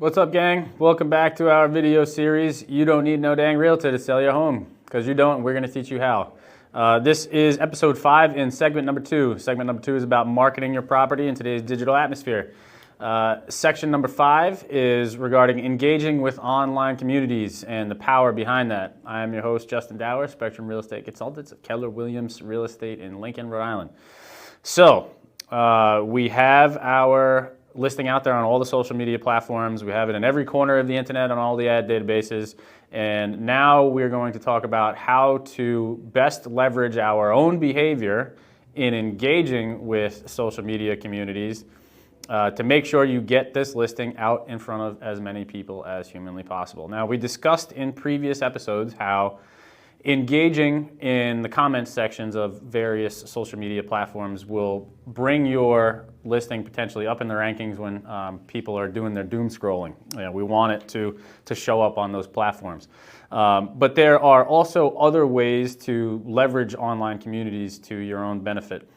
What's up, gang? Welcome back to our video series. You don't need no dang realtor to sell your home, because you don't. We're going to teach you how. This is episode 5 in segment number 2. Segment number 2 is about marketing your property in today's digital atmosphere. Section number 5 is regarding engaging with online communities and the power behind that. I am your host, Justin Dower, Spectrum Real Estate Consultants of Keller Williams Real Estate in Lincoln, Rhode Island. So, we have our listing out there on all the social media platforms. We have it in every corner of the internet on all the ad databases. And now we're going to talk about how to best leverage our own behavior in engaging with social media communities to make sure you get this listing out in front of as many people as humanly possible. Now, we discussed in previous episodes how engaging in the comments sections of various social media platforms will bring your listing potentially up in the rankings when people are doing their doom scrolling. We want it to show up on those platforms. But there are also other ways to leverage online communities to your own benefit.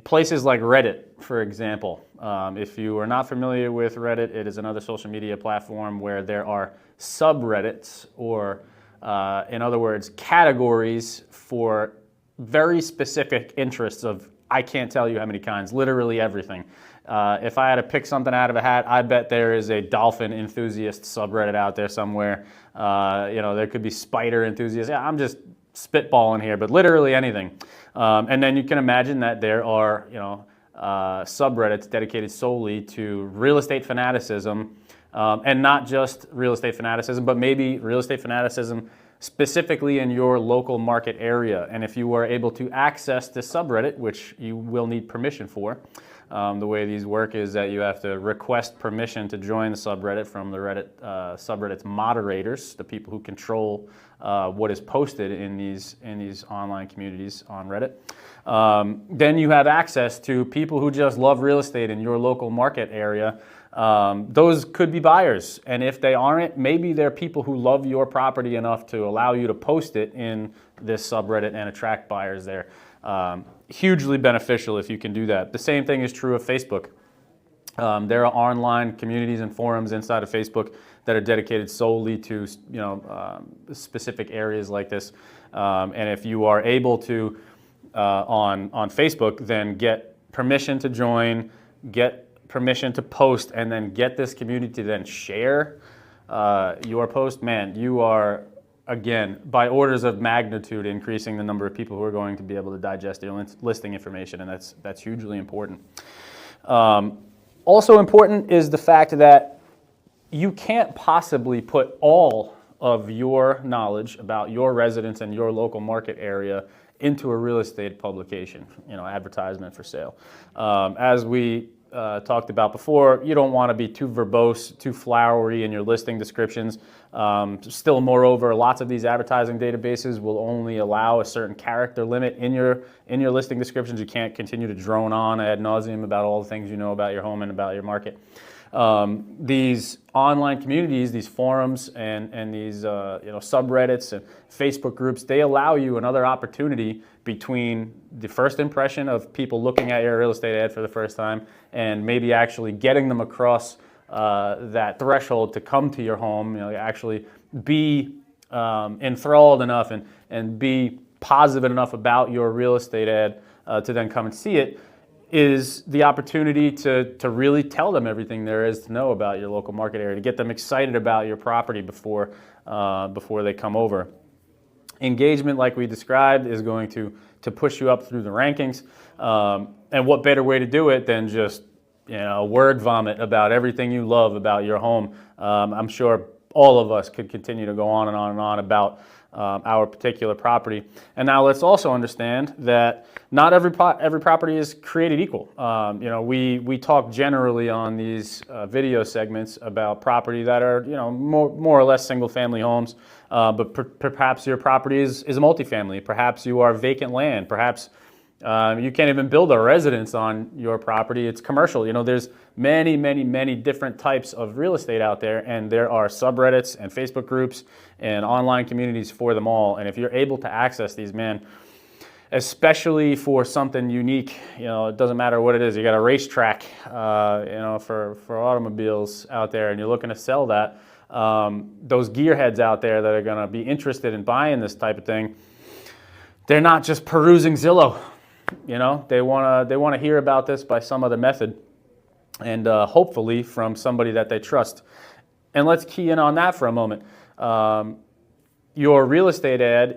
Places like Reddit, for example. If you are not familiar with Reddit, it is another social media platform where there are subreddits, or in other words, categories for very specific interests of, I can't tell you how many kinds, literally everything. If I had to pick something out of a hat, I bet there is a dolphin enthusiast subreddit out there somewhere. There could be spider enthusiasts. Yeah, I'm just spitballing here, but literally anything. And then you can imagine that there are, subreddits dedicated solely to real estate fanaticism. And not just real estate fanaticism, but maybe real estate fanaticism specifically in your local market area. And if you are able to access this subreddit, which you will need permission for, the way these work is that you have to request permission to join the subreddit from the Reddit subreddit's moderators, the people who control what is posted in these online communities on Reddit. Then you have access to people who just love real estate in your local market area. Those could be buyers, and if they aren't, maybe they're people who love your property enough to allow you to post it in this subreddit and attract buyers there. Hugely beneficial if you can do that. The same thing is true of Facebook. There are online communities and forums inside of Facebook that are dedicated solely to specific areas like this. And if you are able to on Facebook, then get permission to join, get permission to post, and then get this community to then share your post, man, you are, again, by orders of magnitude, increasing the number of people who are going to be able to digest your listing information, and that's hugely important. Also important is the fact that you can't possibly put all of your knowledge about your residents and your local market area into a real estate publication, advertisement for sale. As we talked about before, you don't want to be too verbose, too flowery in your listing descriptions. Still, moreover, lots of these advertising databases will only allow a certain character limit in your listing descriptions. You can't continue to drone on ad nauseum about all the things you know about your home and about your market. These online communities, these forums, and these subreddits and Facebook groups, they allow you another opportunity between the first impression of people looking at your real estate ad for the first time and maybe actually getting them across that threshold to come to your home, actually be enthralled enough and be positive enough about your real estate ad to then come and see it, is the opportunity to really tell them everything there is to know about your local market area, to get them excited about your property before they come over. Engagement, like we described, is going to push you up through the rankings. And what better way to do it than just word vomit about everything you love about your home. I'm sure all of us could continue to go on and on and on about our particular property. And now let's also understand that not every property is created equal. We talk generally on these video segments about property that are more or less single family homes, but perhaps your property is a multifamily. Perhaps you are vacant land. Perhaps you can't even build a residence on your property. It's commercial. There's many different types of real estate out there, and there are subreddits and Facebook groups and online communities for them all. And if you're able to access these, man, especially for something unique. It doesn't matter what it is. You got a racetrack, for automobiles out there, and you're looking to sell that. Those gearheads out there that are going to be interested in buying this type of thing, they're not just perusing Zillow. They want to hear about this by some other method, and hopefully from somebody that they trust. And let's key in on that for a moment. Your real estate ad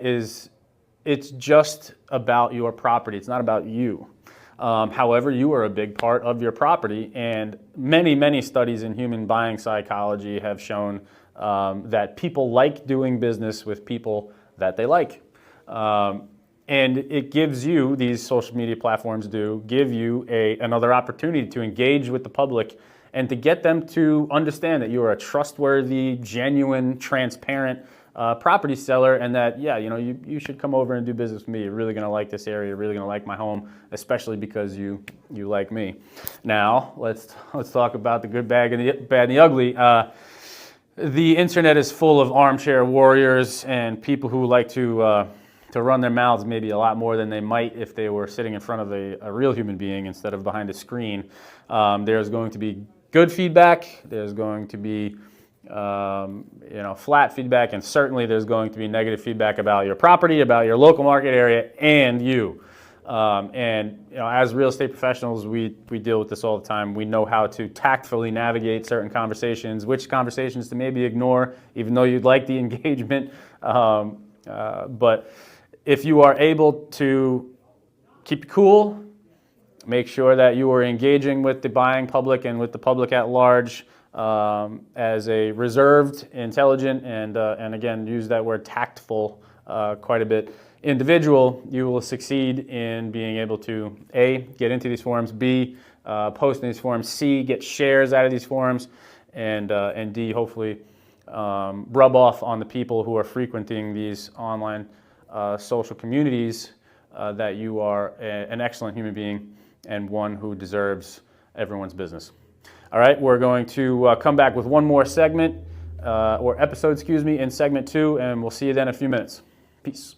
it's just about your property. It's not about you. However, you are a big part of your property, and many, many studies in human buying psychology have shown that people like doing business with people that they like. And it gives you, these social media platforms give you another opportunity to engage with the public and to get them to understand that you are a trustworthy, genuine, transparent property seller, and that, you should come over and do business with me. You're really going to like this area. You're really going to like my home, especially because you like me. Now, let's talk about the good, bad, and the ugly. The internet is full of armchair warriors and people who like to run their mouths maybe a lot more than they might if they were sitting in front of a real human being instead of behind a screen. There's going to be good feedback. There's going to be flat feedback, and certainly there's going to be negative feedback about your property, about your local market area, and you. As real estate professionals, we deal with this all the time. We know how to tactfully navigate certain conversations, which conversations to maybe ignore, even though you'd like the engagement. But if you are able to keep it cool, make sure that you are engaging with the buying public and with the public at large as a reserved, intelligent, and again, use that word tactful quite a bit, individual, you will succeed in being able to A, get into these forums, B, post in these forums, C, get shares out of these forums, and D, hopefully rub off on the people who are frequenting these online social communities that you are an excellent human being and one who deserves everyone's business. All right, we're going to come back with one more segment, or episode, in segment 2, and we'll see you then in a few minutes. Peace.